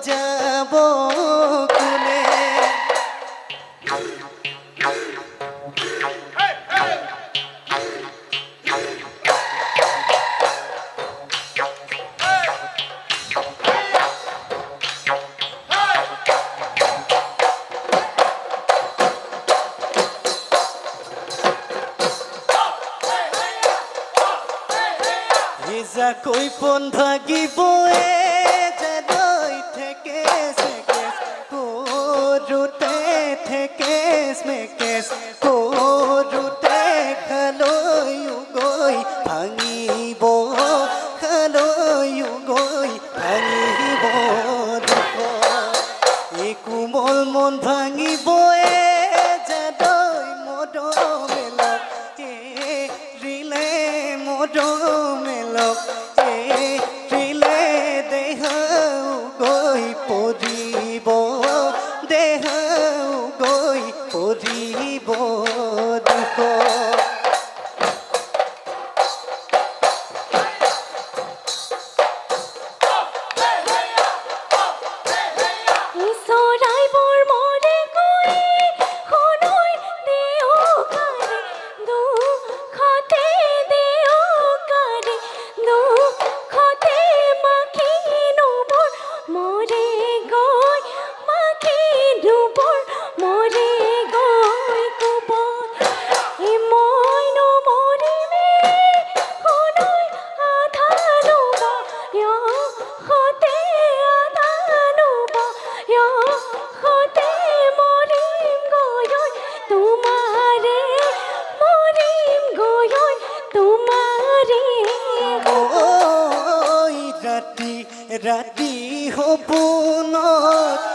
যাব কোনে কই পন ভাগিব থেকে করুতে থেকে করুতে খালৈ গৈ ভাঙিব খালৈ গৈ ভাঙিব এই কোমল মন ভাঙিব যাদৈ মদ মেলক ৰিলে মদ মেলক পৰিব দেহ গৈ পৰিব দুখ ৰাতি সপোনত